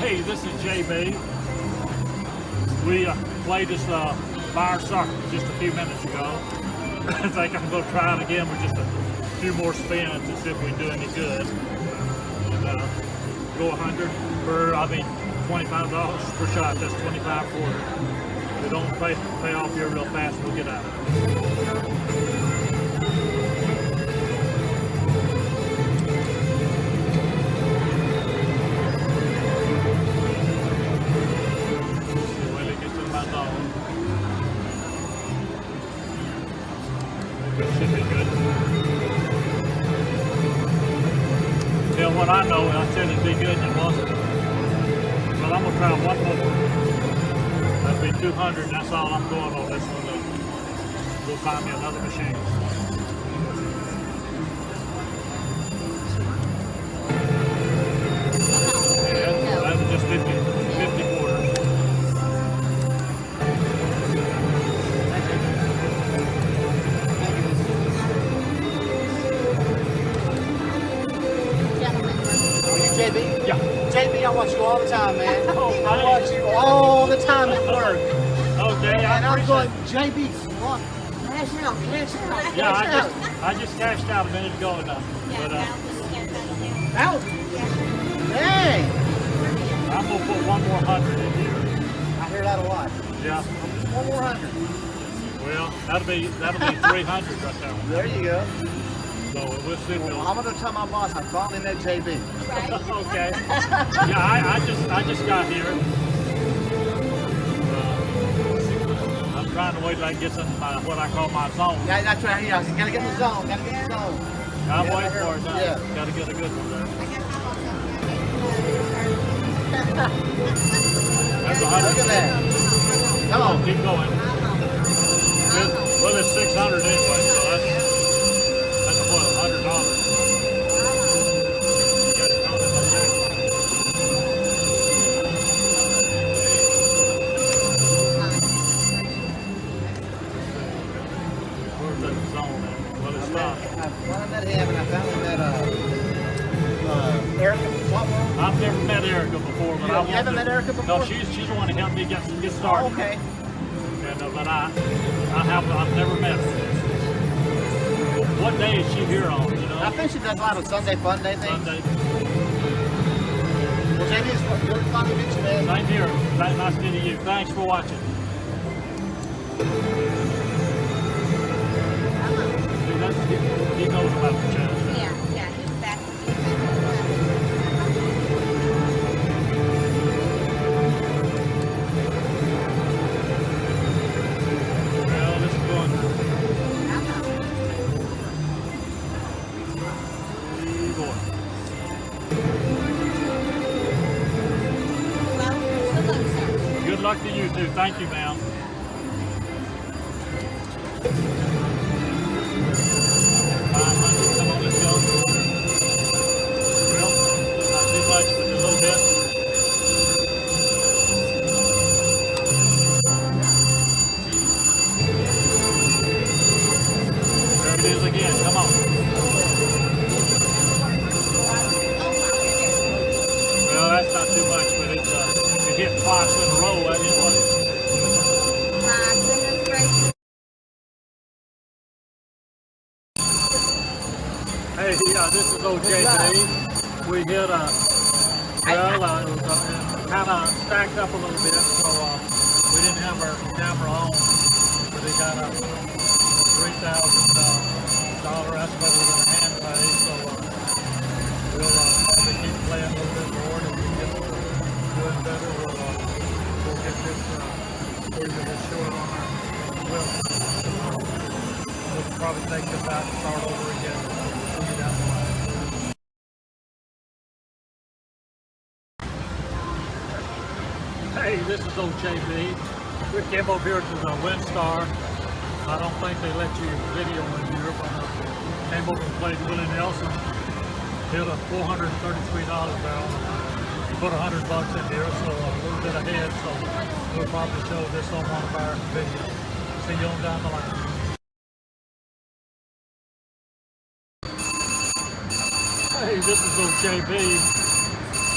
Hey, this is JB. We played this fire soccer just a few minutes ago. I think I'm going to try it again with just a few more spins to see if we do any good. And, go 100 for, $25 per shot. That's 25 quarter. If it don't pay off here real fast, we'll get out of it. Willie gets in my zone. It should be good. Tell what I know, I said it'd be good and it wasn't. Well, I'm gonna try one more. That'd be 200, and that's all I'm going on this one. We'll find me another machine. Yeah, that was just 50 quarters. JB? Yeah. JB, I watch you all the time, man. Oh, I watch you all the time at work. Okay, And I'm appreciate going, it. JB, what? Cash out, cash out, Yeah, cash out. I just cashed out a minute ago enough. But Out? Dang! I'm gonna put one more 100 in here. I hear that a lot. Yeah. One more 100. Well, that'll be 300 right there. There you go. So we'll see. Well, I'm gonna tell my boss I finally met JB. Okay. Yeah, I just got here. I'm trying to wait till I get into my what I call my zone. Yeah, that's right. Yeah, you gotta get in the zone. Gotta get in the zone. I'm Yeah, waiting for it now. yeah. Gotta get a good one there. That's 100. Look at that. Come on. Keep going. Well, it's 600 anyway, so that's what, $100. Got it on in my jacket. Where's that zone at? Well, it's not. I met him and I finally met Erica from Swap World. I've never met Erica before, but You I want haven't to. met Erica before? No, she's the one to help me get started. Oh, okay. And, but I've never met her. What day is she here on? You know, I think she does a lot of Sunday fun day things. Sunday. Well, JB, it's really fun to meet you, man. Same here. Nice meeting you. Thanks for watching. He knows about the channel. Yeah, he's back. Well, this is going. Good luck to you too. Thank you, ma'am. Come on, let's go. Well, not too much, but a little bit. There it is again. Come on. Well, that's not too much, but it's it hit twice in a row. Anyway. Hey, this is OJB. We hit it was kind of stacked up a little bit, so we didn't have our camera on. But we got a $3,000 estimate with a hand pay, so we'll probably keep playing a little bit more, and if we get doing better, we'll get this short on our well. We'll probably take this out and start over again. Hey, this is OJB. We came over here to the Winster. I don't think they let you video in here, but came over and played Willie Nelson. Hit a $433 barrel. Put $100 in here, so a little bit ahead. So we'll probably show this on one of our videos. See you on down the line. Hey, this is OJB.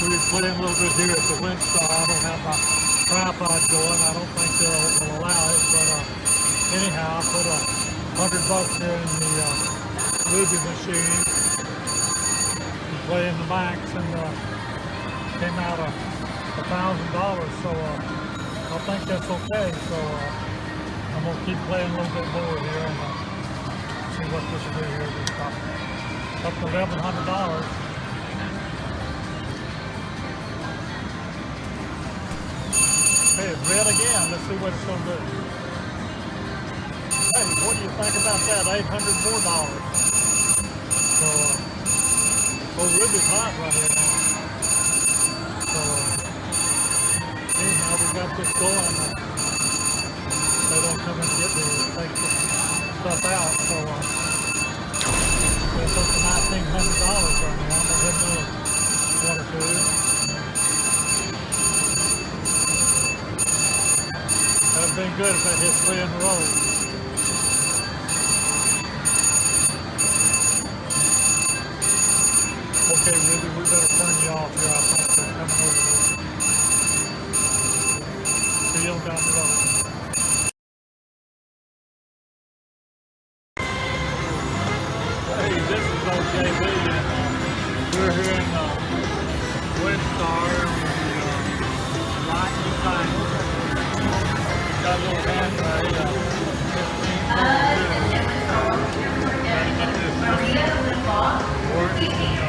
We were playing a little bit here at the Winster. I don't have my tripod going. I don't think they'll allow it, but anyhow, I put $100 here in the Ruby machine and playing the max, and came out $1,000. So I think that's okay. So I'm gonna keep playing a little bit more here and see what this will do here. Just up to $1,100. Hey, it's red again. Let's see what it's going to do. Hey, what do you think about that? $800 more. So, Ruby's hot right here now. So, anyhow, we got this going. They don't come in and get me to take this stuff out. So, it's up to $1,900 right now. I'm going to hit another one or two. That would have been good if I hit 3 in a row. Okay, Ruby, we better turn you off here. I think they're coming over here. See you down the road. Hey, this is OJB, and we're here in Winster, Lightning Tank. Got a little hand ray, 15 working.